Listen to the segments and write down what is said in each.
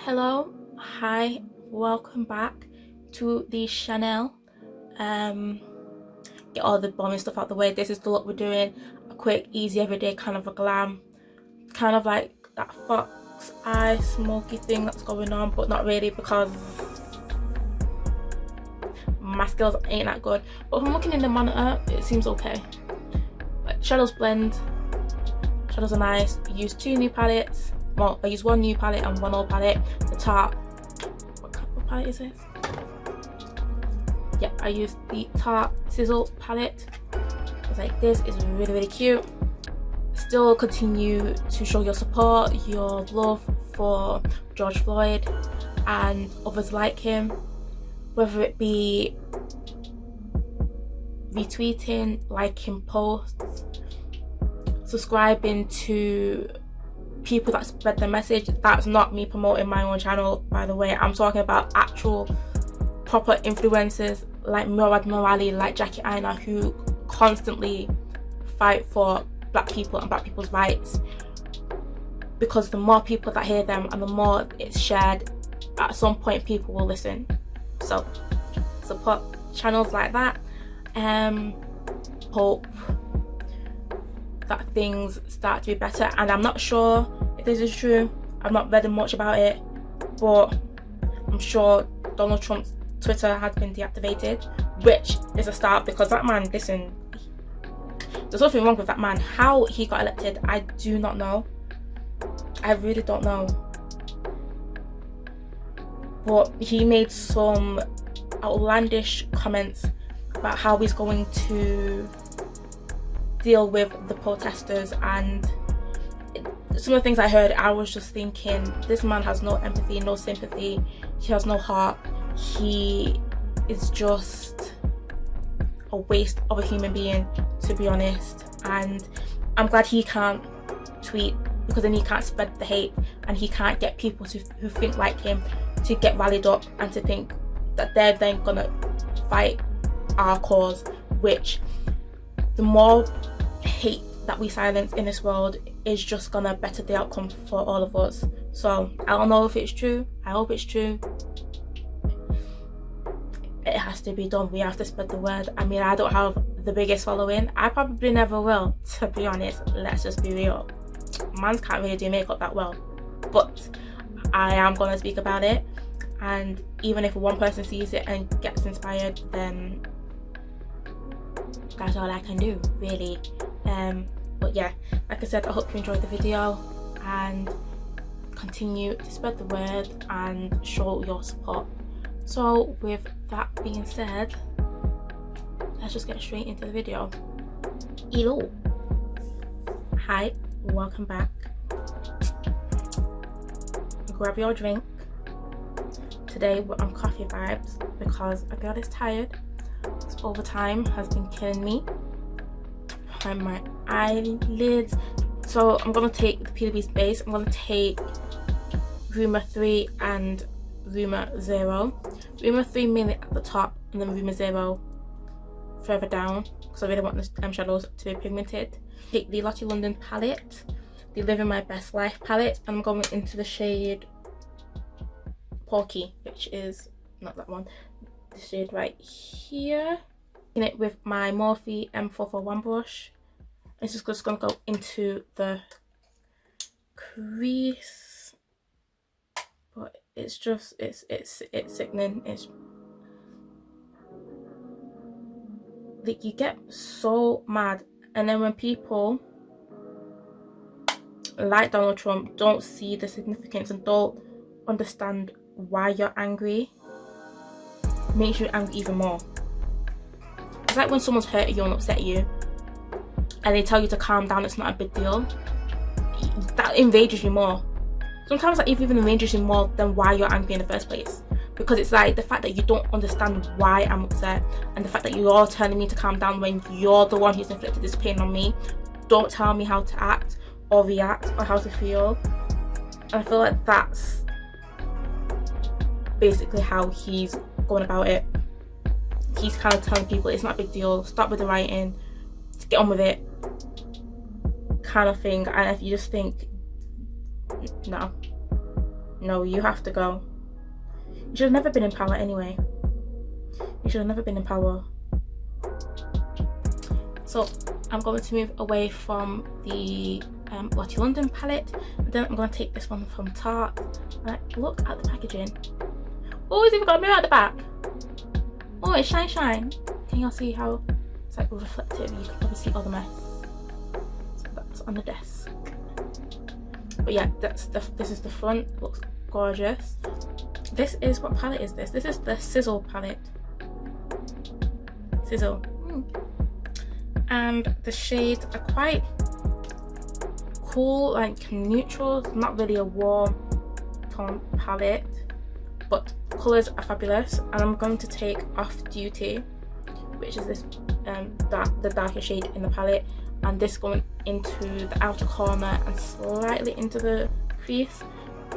Hello, hi, welcome back to the channel. Get all the boring stuff out the way. This is the look we're doing. A quick, easy, everyday kind of a glam, kind of like that fox eye smoky thing that's going on, but not really because my skills ain't that good. But from looking in the monitor, it seems okay. Like shadows blend, shadows are nice. I use two new palettes. Well, I use one new palette and one old palette. The Tarte, what palette is this? Yeah, I used the Tarte Sizzle palette. It's like, this is really cute. Still continue to show your support, your love for George Floyd and others like him, whether it be retweeting, liking posts, subscribing to people that spread the message. That's not me promoting my own channel, by the way. I'm talking about actual proper influencers like Murad Morali, like Jackie Aina, who constantly fight for black people and black people's rights, because the more people that hear them and the more it's shared, at some point people will listen. So support channels like that. Hope that things start to be better, and I'm not sure if this is true. I've not read much about it, but I'm sure Donald Trump's Twitter has been deactivated, which is a start, because that man, listen, there's nothing wrong with that man. How he got elected, I do not know. I really don't know. But he made some outlandish comments about how he's going to deal with the protesters, and some of the things I heard, I was just thinking, this man has no empathy, no sympathy, he has no heart. He is just a waste of a human being, to be honest. And I'm glad he can't tweet, because then he can't spread the hate, and he can't get people who think like him to get rallied up and to think that they're then gonna fight our cause, which the more hate that we silence in this world is just gonna better the outcome for all of us. So I don't know if it's true. I hope it's true. It has to be done. We have to spread the word. I mean, I don't have the biggest following. I probably never will, to be honest. Let's just be real. Mans can't really do makeup that well, but I am gonna speak about it, and even if one person sees it and gets inspired, then that's all I can do, really. But yeah, like I said, I hope you enjoyed the video and continue to spread the word and show your support. So with that being said, let's just get straight into the video. Hello, hi, welcome back. Grab your drink. Today we're on coffee vibes because a girl is tired. Overtime has been killing me behind my eyelids. So I'm gonna take the PW's base. I'm gonna take Rumor 3 and Rumor 0. Rumor 3 mainly at the top, and then Rumor 0 further down, because I really want the shadows to be pigmented. Take the Lottie London palette, the Living My Best Life palette, and I'm going into the shade Porky, which is not that one, the shade right here. In it with my Morphe M441 brush. It's just gonna go into the crease, but it's just it's sickening. It's like, you get so mad, and then when people like Donald Trump don't see the significance and don't understand why you're angry, it makes you angry even more. It's like when someone's hurt you and upset you and they tell you to calm down, it's not a big deal. That enrages you more. Sometimes that even enrages you more than why you're angry in the first place, because it's like the fact that you don't understand why I'm upset, and the fact that you're telling me to calm down when you're the one who's inflicted this pain on me. Don't tell me how to act or react or how to feel. And I feel like that's basically how he's going about it. He's kind of telling people it's not a big deal, stop with the writing, get on with it, kind of thing. And if you just think, no, No, you have to go. You should have never been in power anyway. You should have never been in power. So I'm going to move away from the Lottie London palette, and then I'm going to take this one from Tarte. Like, look at the packaging. Oh, it's even got a mirror at the back. Oh, it's shine. Can y'all see how it's like reflective? You can probably see all the mess. So that's on the desk. But yeah, this is the front. It looks gorgeous. This is, what palette is this? This is the Sizzle palette. Sizzle. And the shades are quite cool, like neutral. It's not really a warm tone palette, but colours are fabulous. And I'm going to take Off Duty, which is this the darker shade in the palette, and this going into the outer corner and slightly into the crease.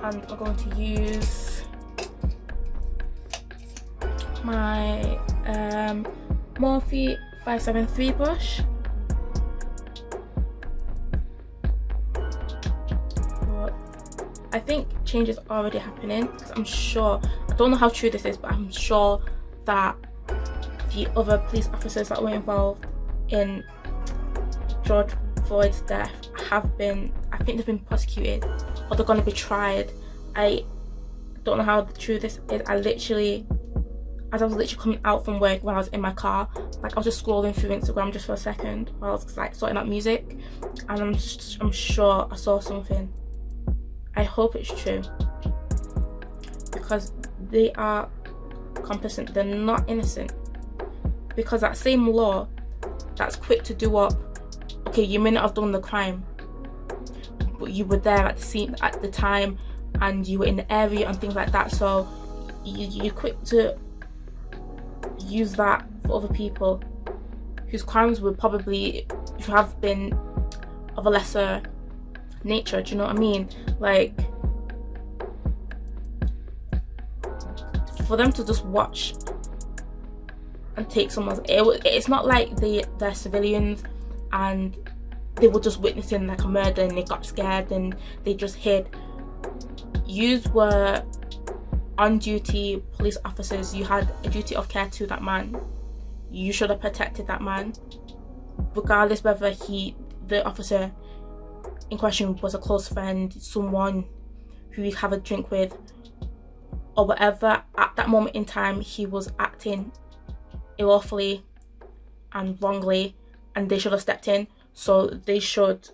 And I'm going to use my Morphe 573 brush. But I think change is already happening, because I'm sure, I don't know how true this is, but I'm sure that the other police officers that were involved in George Floyd's death have been, I think they've been prosecuted, or they're going to be tried. I don't know how true this is. I literally, as I was literally coming out from work, when I was in my car, like I was just scrolling through Instagram just for a second while I was like sorting out music, and I'm sure I saw something. I hope it's true, because they are complicit. They're not innocent, because that same law that's quick to do up, okay, you may not have done the crime, but you were there at the scene at the time, and you were in the area and things like that, so you're quick to use that for other people whose crimes would probably have been of a lesser nature. Do you know what I mean? Like, for them to just watch and take someone's, it's not like they're civilians and they were just witnessing like a murder and they got scared and they just hid. Yous were on duty police officers. You had a duty of care to that man. You should have protected that man, regardless whether the officer in question was a close friend, someone who you have a drink with, or whatever. At that moment in time, he was acting illawfully and wrongly, and they should have stepped in. So they should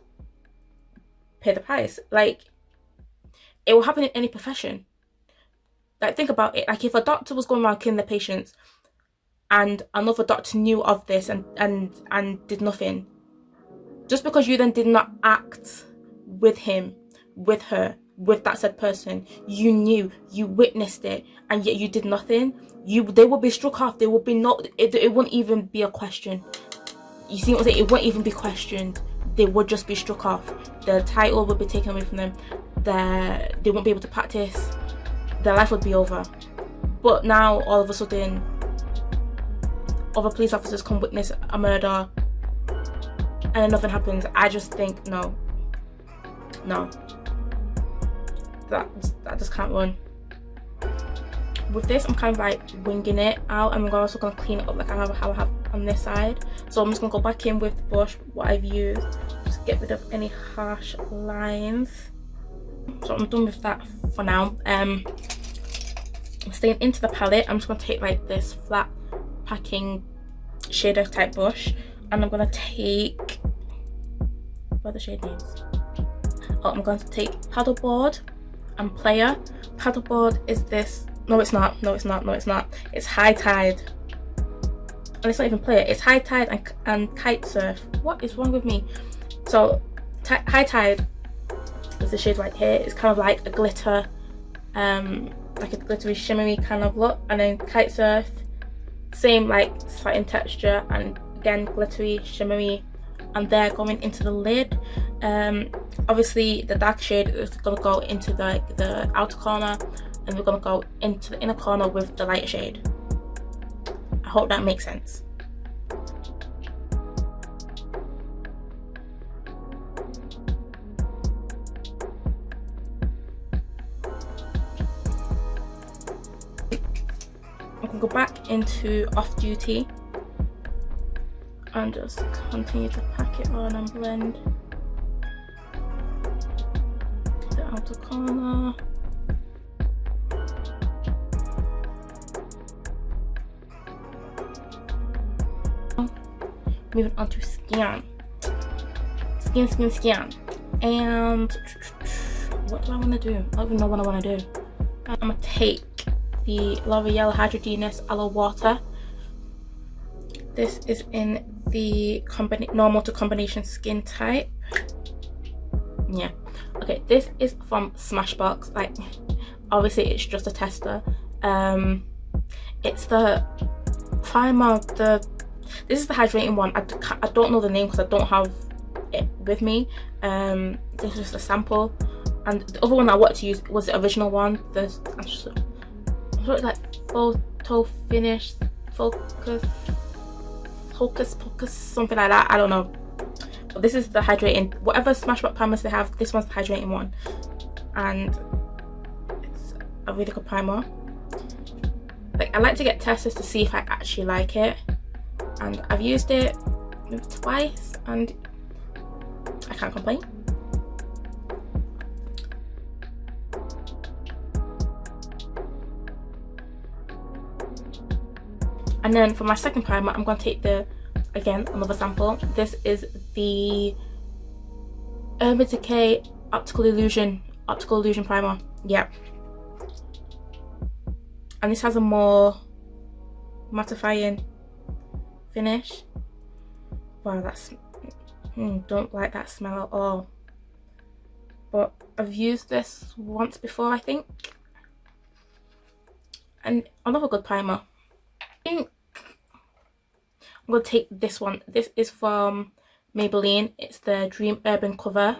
pay the price. Like, it will happen in any profession. Like, think about it. Like, if a doctor was going around killing their patients and another doctor knew of this and did nothing, just because you then did not act with him, with her, with that said person, you knew, you witnessed it, and yet you did nothing, they would be struck off. There would be it wouldn't even be a question. You see what I'm saying? It wouldn't even be questioned. They would just be struck off. The title would be taken away from them. They won't be able to practice. Their life would be over. But now, all of a sudden, other police officers come witness a murder and then nothing happens. I just think, no. That just can't run. With this, I'm kind of like winging it out, and I'm also going to clean it up like how I have on this side. So I'm just going to go back in with the brush, what I've used, just get rid of any harsh lines. So I'm done with that for now. Staying into the palette, I'm just going to take like this flat packing shader type brush, and I'm going to take, what are the shade names? Oh, I'm going to take Paddleboard and Player. Paddleboard is this, no it's not, it's High Tide. And it's not even Player, it's High Tide and Kite Surf. What is wrong with me? So High Tide is the shade right here. It's kind of like a glitter, like a glittery shimmery kind of look. And then Kite Surf, same like satin texture, and again glittery shimmery, and they're going into the lid. Obviously the dark shade is going to go into the outer corner, and we're going to go into the inner corner with the lighter shade. I hope that makes sense. I can go back into off duty and just continue to pack it on and blend the outer corner. Moving on to scan. Scan. And what do I want to do? I don't even know what I want to do. I'm going to take the L'Oreal Hydrogenous Aloe Water. This is in the normal to combination skin type. Yeah. Okay, this is from Smashbox. Like, obviously it's just a tester. It's the primer, this is the hydrating one. I don't know the name because I don't have it with me. This is just a sample, and the other one I wanted to use was the original one. There's I'm sure it's like photo finish focus something like that. I don't know, but this is the hydrating. Whatever Smashbox primers they have, this one's the hydrating one, and it's a really good primer. Like, I like to get testers to see if I actually like it, and I've used it maybe twice and I can't complain. And then for my second primer, I'm going to take another sample. This is the Urban Decay Optical Illusion primer. Yeah. And this has a more mattifying finish. Wow, don't like that smell at all. But I've used this once before, I think. And another good primer. I'm going to take this one. This is from Maybelline. It's the Dream Urban Cover.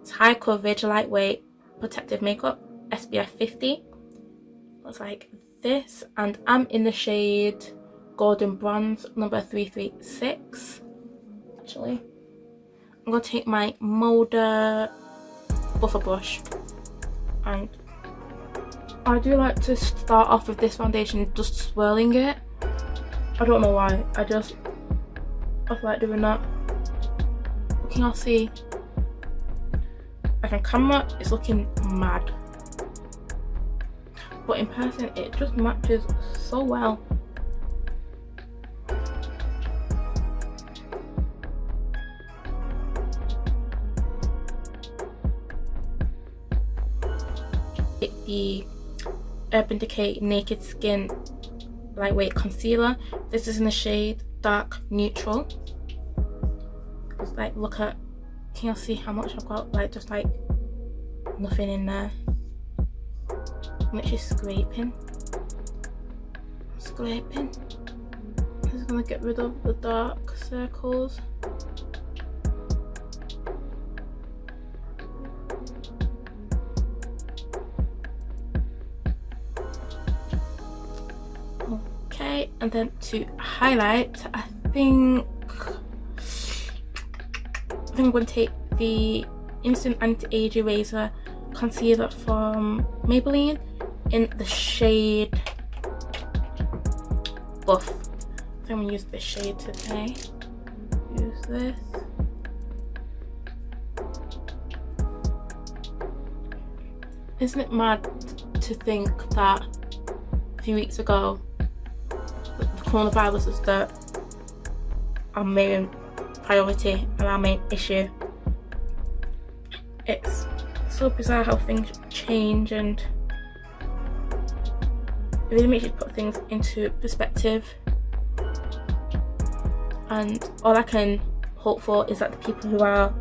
It's high coverage, lightweight, protective makeup, SPF 50. Looks like this, and I'm in the shade Golden Bronze number 336. Actually, I'm going to take my Molder buffer brush, and I do like to start off with this foundation just swirling it. I don't know why, I like doing that. Can y'all see? Like on camera it's looking mad, but in person it just matches so well. The Urban Decay Naked Skin Lightweight Concealer. This is in the shade Dark Neutral. Just like, look at, can you see how much I've got? Like, just like nothing in there. I'm literally scraping. I'm just gonna get rid of the dark circles. Okay, and then to highlight, I think I'm going to take the Instant Anti-Age Eraser Concealer from Maybelline in the shade Buff. I'm going to use this shade today. Use this. Isn't it mad to think that a few weeks ago the coronavirus was our main priority and our main issue? It's so bizarre how things change, and it really makes you put things into perspective. And all I can hope for is that the people who are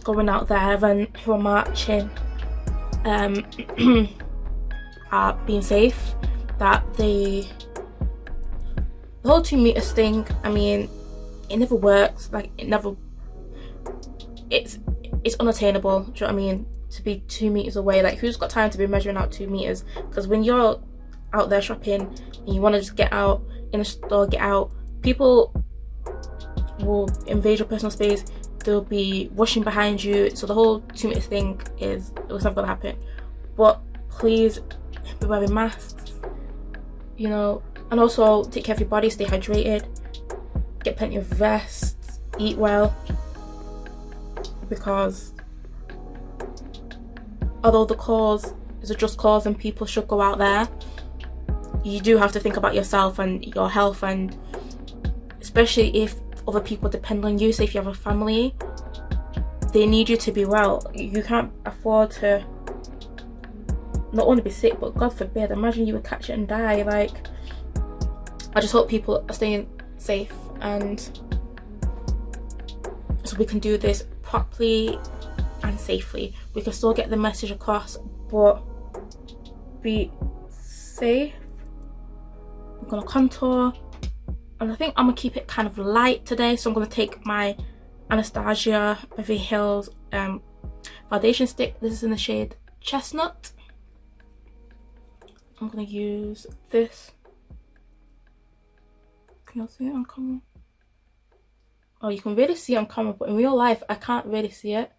going out there and who are marching are being safe, that the whole 2 meters thing, I mean, it never works. Like, it's unattainable, do you know what I mean, to be 2 meters away. Like, who's got time to be measuring out 2 meters? Because when you're out there shopping and you want to just get out in a store, get out, people will invade your personal space. They'll be rushing behind you, so the whole 2 meters thing it's never gonna happen. But please be wearing masks, you know, and also take care of your body, stay hydrated, get plenty of rest, eat well, because although the cause is a just cause and people should go out there, you do have to think about yourself and your health, and especially if other people depend on you. Say if you have a family, they need you to be well. You can't afford to not only be sick, but God forbid, imagine you would catch it and die. Like, I just hope people are staying safe, and so we can do this properly and safely. We can still get the message across, but be safe. I'm gonna contour, and I think I'm gonna keep it kind of light today, so I'm gonna take my Anastasia Beverly Hills foundation stick. This is in the shade Chestnut. I'm gonna use this. Can you see it on camera? Oh, you can really see it on camera, but in real life I can't really see it.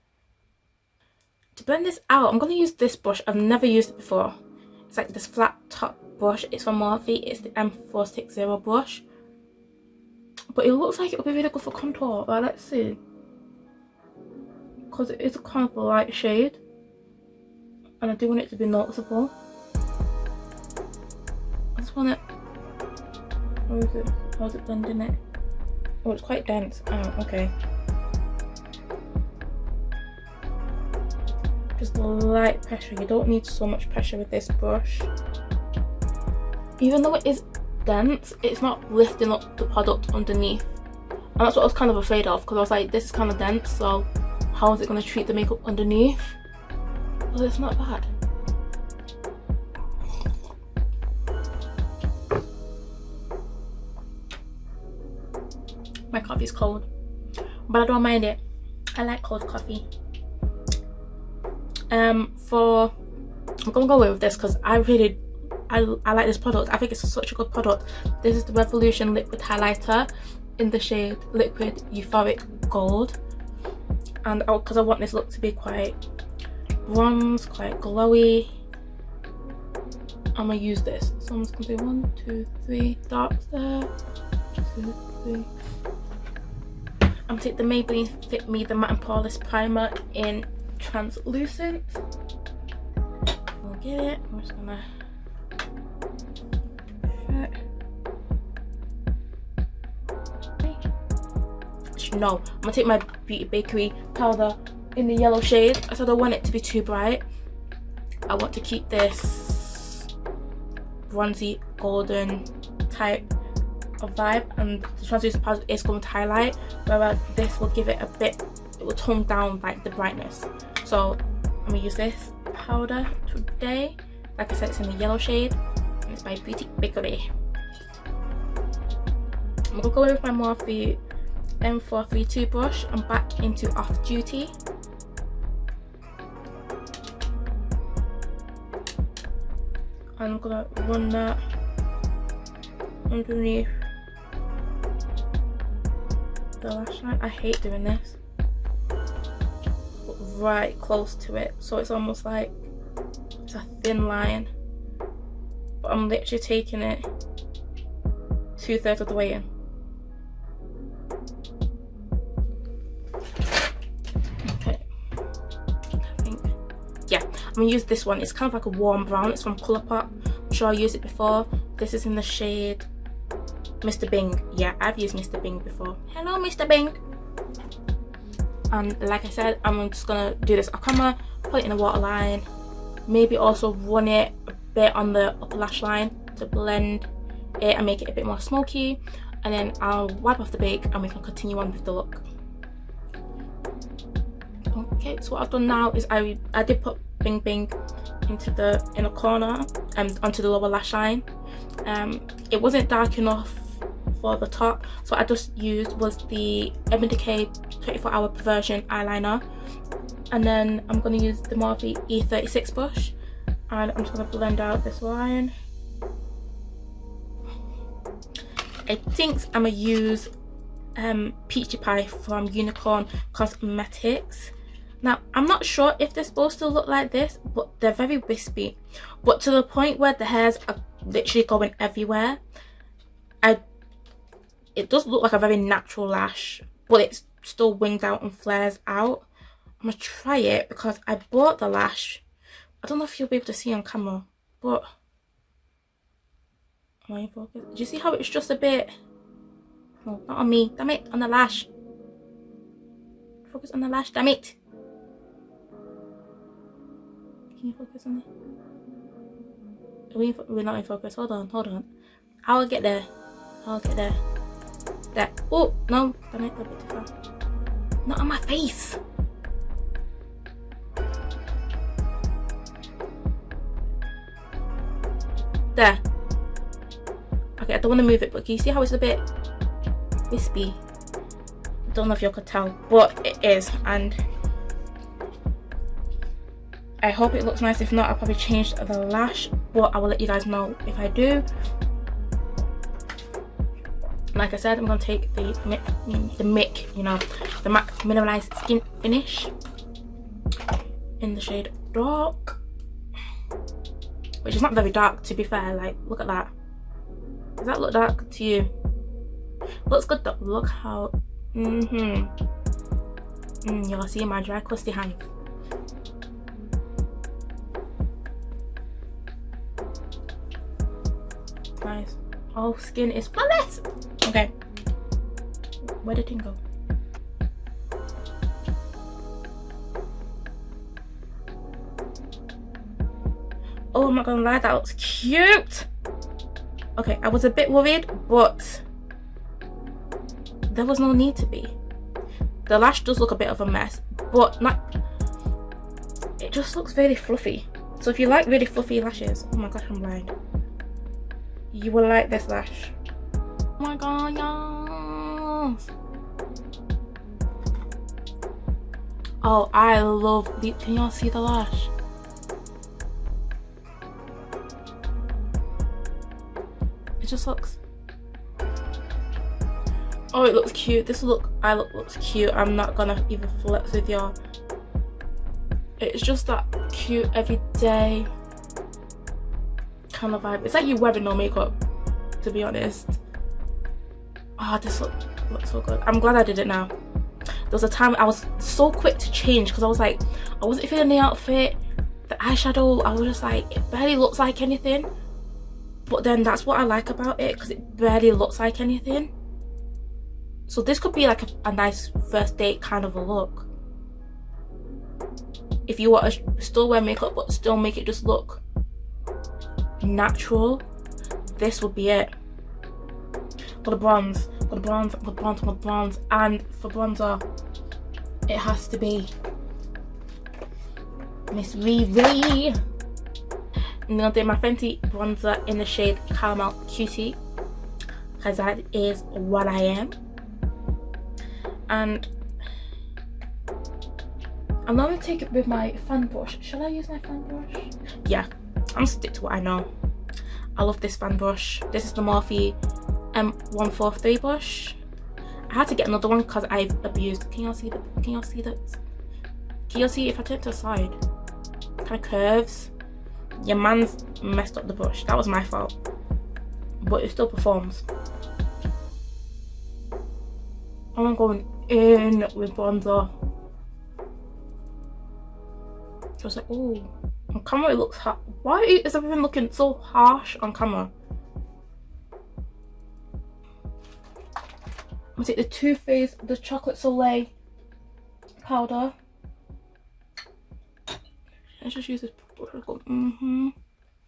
To blend this out, I'm gonna use this brush. I've never used it before. It's like this flat top brush. It's from Morphe. It's the M460 brush, but it looks like it would be really good for contour. Well, let's see, because it is a kind of a light shade and I do want it to be noticeable. I just want it. Where is it? How's it blending it? Oh, it's quite dense. Oh, okay. Just light pressure. You don't need so much pressure with this brush. Even though it is dense, it's not lifting up the product underneath, and that's what I was kind of afraid of, because I was like, this is kind of dense, so how is it going to treat the makeup underneath? But it's not bad. My coffee's cold, but I don't mind it. I like cold coffee. I'm gonna go away with this because I like this product. I think it's such a good product. This is the Revolution Liquid Highlighter in the shade Liquid Euphoric Gold, and because I want this look to be quite bronze, quite glowy, I'm gonna use this. So I'm just gonna do 1, 2, 3 dots there. 2, 3. I'm gonna take the Maybelline Fit Me the Matte and Poreless Primer in Translucent. We'll get it. I'm just gonna no, I'm gonna take my Beauty Bakery powder in the yellow shade. I said I don't want it to be too bright. I want to keep this bronzy golden type of vibe, and the translucent powder is going to highlight, whereas this will give it a bit, it will tone down like the brightness. So I'm gonna use this powder today. Like I said, it's in the yellow shade and it's by Beauty Bakery. I'm gonna go in with my Morphe M432 brush and back into Off Duty. And I'm gonna run that underneath the lash line. I hate doing this, but right close to it, so it's almost like it's a thin line, but I'm literally taking it 2/3 of the way in. Okay, I think, yeah, I'm gonna use this one. It's kind of like a warm brown. It's from Colourpop. I'm sure I used it before. This is in the shade Mr. Bing. Yeah, I've used Mr. Bing before. Hello, Mr. Bing. And like I said, I'm just gonna do this off camera, put it in a waterline, maybe also run it a bit on the upper lash line to blend it and make it a bit more smoky, and then I'll wipe off the bake and we can continue on with the look. Okay, so what I've done now is I did put Bing Bing into the inner corner and onto the lower lash line. It wasn't dark enough for the top, so I just used was the Urban Decay 24-hour Perversion eyeliner, and then I'm going to use the Morphe E36 brush, and I'm just going to blend out this line. I think I'm going to use Peachy Pie from Unicorn Cosmetics. Now, I'm not sure if they're supposed to look like this, but they're very wispy. But to the point where the hairs are literally going everywhere. It does look like a very natural lash, but it's still winged out and flares out. I'm gonna try it because I bought the lash. I don't know if you'll be able to see on camera, but am I in focus? Do you see how it's just a bit? No, not on me. Damn it, on the lash. Focus on the lash. Damn it. Can you focus on it? We're not in focus. Hold on. I'll get there. There. Oh no! Damn it, a bit too far. Not on my face. There. Okay, I don't want to move it, but can you see how it's a bit wispy? Don't know if you could tell, but it is, and I hope it looks nice. If not, I'll probably change the lash, but I will let you guys know if I do. Like I said, I'm going to take the MIC, you know, the MAC Mineralized Skin Finish in the shade Dark, which is not very dark, to be fair. Like, look at that. Does that look dark to you? Looks good though. Look how you'll see my dry crusty hand. Nice. Oh, skin is flawless. Okay, where did it go? Oh, I'm not gonna lie, that looks cute. Okay, I was a bit worried, but there was no need to be. The lash does look a bit of a mess, but not. It just looks very fluffy. So if you like really fluffy lashes, oh my gosh, I'm blind. You will like this lash. Oh my god, yes. Oh, I love the. Can y'all see the lash? It just looks. Oh, it looks cute. This looks cute. I'm not gonna even flex with y'all. It's just that cute everyday kind of vibe. It's like you wearing no makeup, to be honest. Oh, this looks so good. I'm glad I did it now. There was a time I was so quick to change because I was like, I wasn't feeling the outfit, the eyeshadow. I was just like, it barely looks like anything. But then that's what I like about it, because it barely looks like anything. So this could be like a nice first date kind of a look. If you want to still wear makeup but still make it just look natural, this would be it. For the bronze, and for bronzer, it has to be Miss Riri. I'm gonna do my Fenty bronzer in the shade Caramel Cutie, because that is what I am. And I'm gonna take it with my fan brush. Shall I use my fan brush? Yeah, I'm gonna stick to what I know. I love this fan brush. This is the Morphe M143 brush. I had to get another one because I've abused. Can y'all see that? Can y'all see that? Can y'all see if I turn to the side? Kind of curves. Your man's messed up the brush. That was my fault. But it still performs. I'm going in with bronzer. Just like, oh, on camera it looks hot. Why is everything looking so harsh on camera? I'm gonna take the Too Faced, the Chocolate Soleil powder. Let's just use this brush.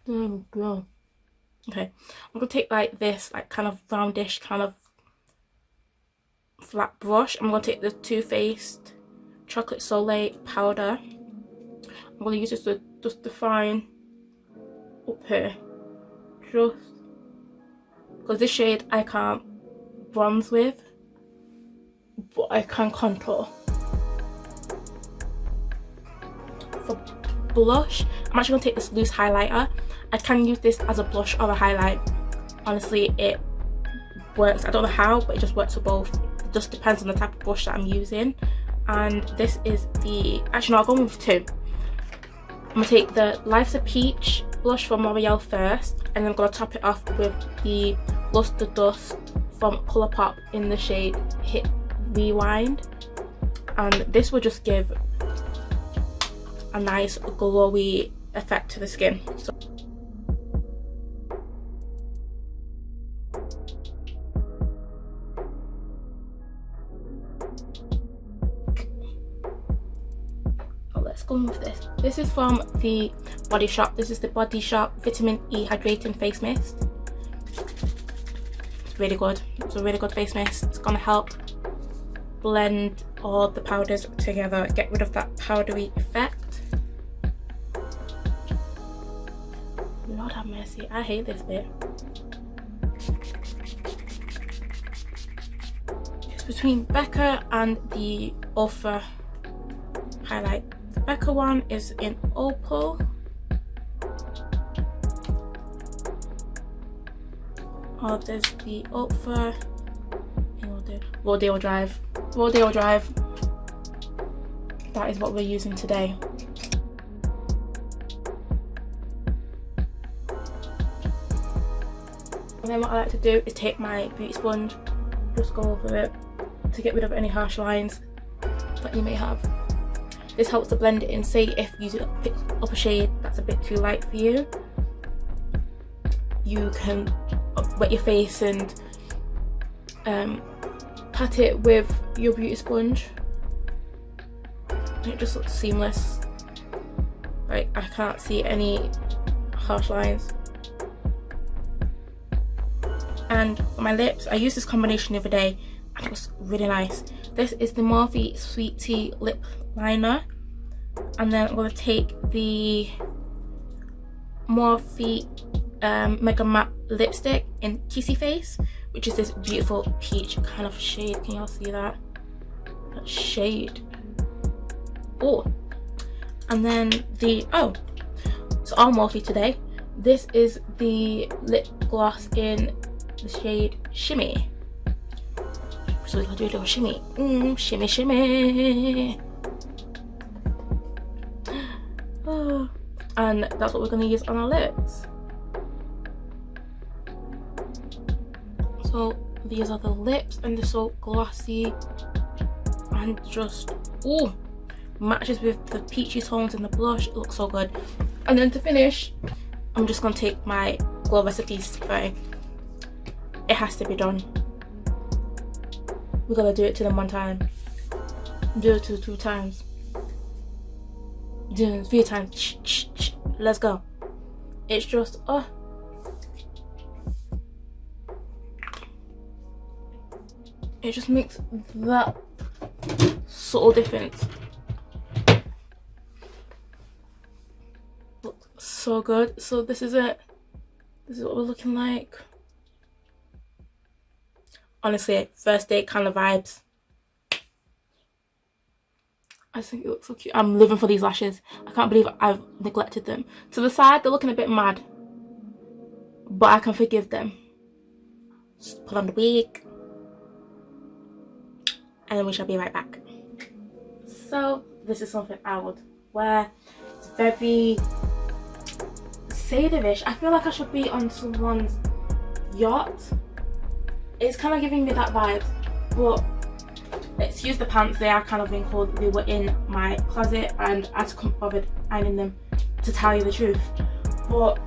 There we go. Okay, I'm gonna take like this, like kind of roundish, kind of flat brush. I'm gonna take the Too Faced Chocolate Soleil powder. I'm gonna use this to just define up here, just because this shade I can't bronze with, but I can contour. For blush, I'm actually gonna take this loose highlighter. I can use this as a blush or a highlight. Honestly, it works. I don't know how, but it just works for both. It just depends on the type of brush that I'm using and this is the, actually no, I'll go with two. I'm gonna take the Life's a Peach blush from L'Oreal first, and then I'm gonna top it off with the Luster Dust from Colourpop in the shade Hit Rewind, and this will just give a nice glowy effect to the skin. So let's go with this. This is from the Body Shop. This is the Body Shop Vitamin E Hydrating Face Mist. It's really good. It's a really good face mist. It's gonna help blend all the powders together, get rid of that powdery effect. Lord have mercy, I hate this bit. It's between Becca and the Ultra highlight. The Becca one is in Opal. Oh, there's the Ultra in Rodeo Drive. Rodeo Drive. That is what we're using today. And then what I like to do is take my beauty sponge, just go over it to get rid of any harsh lines that you may have. This helps to blend it in. Say if you pick up a shade that's a bit too light for you, you can wet your face and pat it with your beauty sponge. It just looks seamless. Like, I can't see any harsh lines. And for my lips, I used this combination the other day and it was really nice. This is the Morphe Sweet Tea Lip Liner, and then I'm going to take the Morphe Mega Matte Lipstick in Kissy Face, which is this beautiful peach kind of shade. Can y'all see that? That shade. Oh, and then the, oh, it's all Morphe today. This is the lip gloss in the shade Shimmy. So we're gonna do a little shimmy. Shimmy, shimmy. Oh. And that's what we're gonna use on our lips. So these are the lips, and they're so glossy and just, ooh, matches with the peachy tones in the blush. It looks so good. And then to finish, I'm just gonna take my Glow Recipe spray. It has to be done. We gotta do it to them one time. Do it to 2 times. Do it 3 times. Let's go. It's just, oh. It just makes that subtle difference. Looks so good. So this is it. This is what we're looking like. Honestly, first date kind of vibes. I just think it looks so cute. I'm living for these lashes. I can't believe I've neglected them. To the side, they're looking a bit mad, but I can forgive them. Just put on the wig, and then we shall be right back. So this is something I would wear. It's very sailorish. I feel like I should be on someone's yacht. It's kind of giving me that vibe, but excuse the pants, they are kind of wrinkled. They were in my closet and I just couldn't bother ironing them, to tell you the truth. But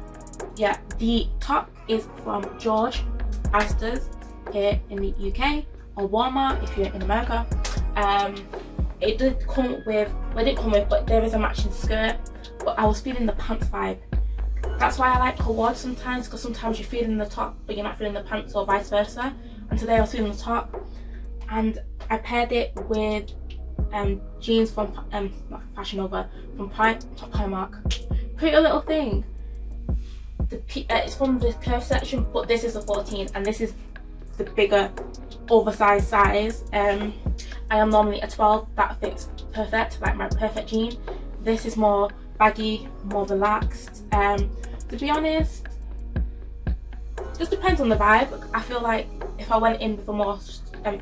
yeah, the top is from George Astor's here in the UK, or Walmart if you're in America. It did come with, well, it didn't come with, but there is a matching skirt. But I was feeling the pants vibe. That's why I like co-ord sometimes, because sometimes you're feeling the top but you're not feeling the pants, or vice versa. And today I was feeling the top, and I paired it with jeans from not Fashion Nova, from Primark. Pretty little thing. It's from the curve section, but this is a 14 and this is the bigger oversized size. I am normally a 12. That fits perfect, like my perfect jean. This is more baggy, more relaxed. To be honest, just depends on the vibe. I feel like if I went in with a more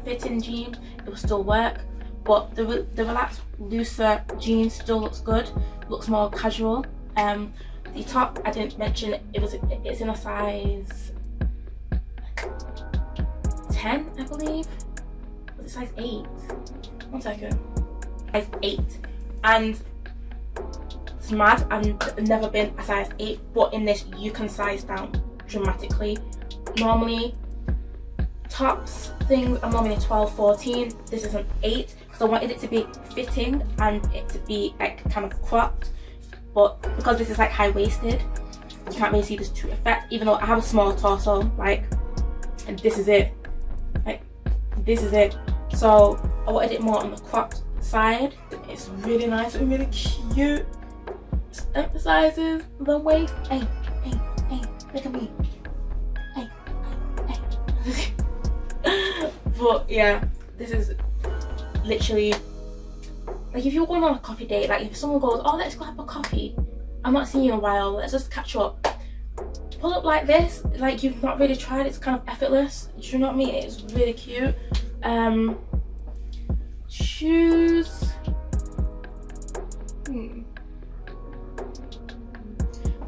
fitting jean, it would still work. but the relaxed looser jeans still looks good, looks more casual. The top, I didn't mention, it's in a size 10, I believe. Was it size 8? 1 second. Size 8. And it's mad, I've never been a size 8, but in this you can size down dramatically. Normally tops things are normally 12, 14. This is an 8 because I wanted it to be fitting and it to be like kind of cropped, but because this is like high-waisted, you can't really see this true effect, even though I have a small torso, like, and this is it, like, this is it. So I wanted it more on the cropped side. It's really nice and really cute. It emphasizes the waist. Hey, hey, hey, look at me. Hey, hey, hey. But yeah, this is literally like if you're going on a coffee date, like if someone goes, oh, let's go have a coffee, I'm not seeing you in a while, let's just catch up, pull up like this, like you've not really tried, it's kind of effortless. Do you know what I mean? It's really cute. Shoes,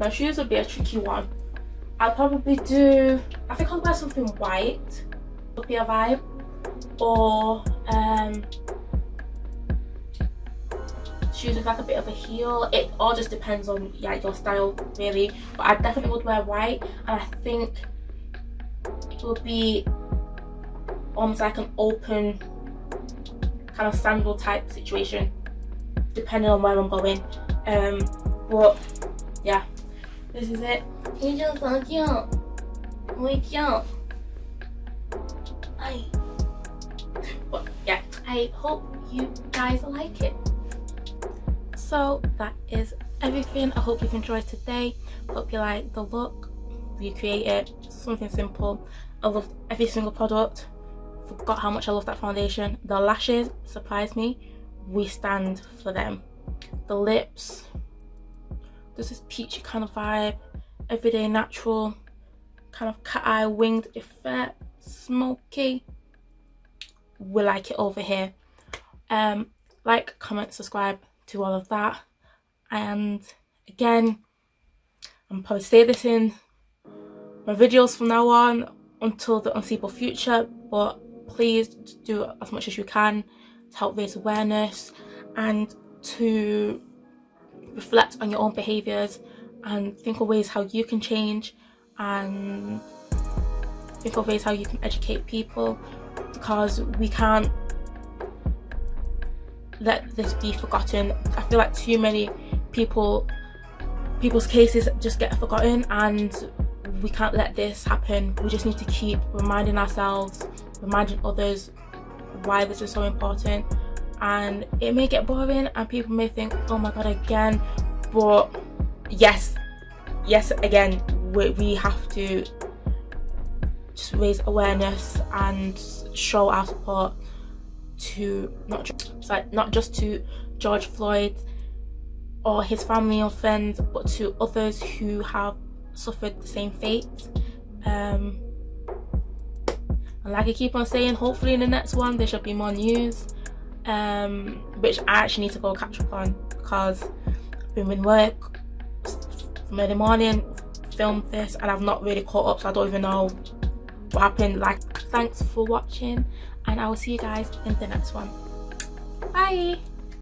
now shoes would be a tricky one. I'll probably do, I think I'll wear something white, would be a vibe, or shoes with like a bit of a heel. It all just depends on your style really, but I definitely would wear white, and I think it would be almost like an open kind of sandal type situation depending on where I'm going. But yeah, this is it. It's just so cute. Really cute. But yeah, I hope you guys like it. So that is everything. I hope you've enjoyed today. Hope you like the look, recreate it, something simple. I loved every single product. Forgot how much I love that foundation. The lashes surprised me. We stand for them. The lips, there's this peachy kind of vibe, everyday natural, kind of cat eye winged effect, smoky. We like it over here. Like, comment, subscribe to all of that. And again, I'm probably say this in my videos from now on until the unseeable future, but please do as much as you can to help raise awareness and to reflect on your own behaviours and think of ways how you can change and think of ways how you can educate people, because we can't let this be forgotten. I feel like too many people's cases just get forgotten, and we can't let this happen. We just need to keep reminding ourselves, reminding others why this is so important. And it may get boring and people may think, oh my god, again, but yes again, we have to just raise awareness and show our support to not just to George Floyd or his family or friends, but to others who have suffered the same fate. And like I keep on saying, hopefully in the next one there should be more news, which I actually need to go catch up on, because I've been in work from early morning, filmed this, and I've not really caught up, so I don't even know what happened. Like, thanks for watching, and I will see you guys in the next one. Bye.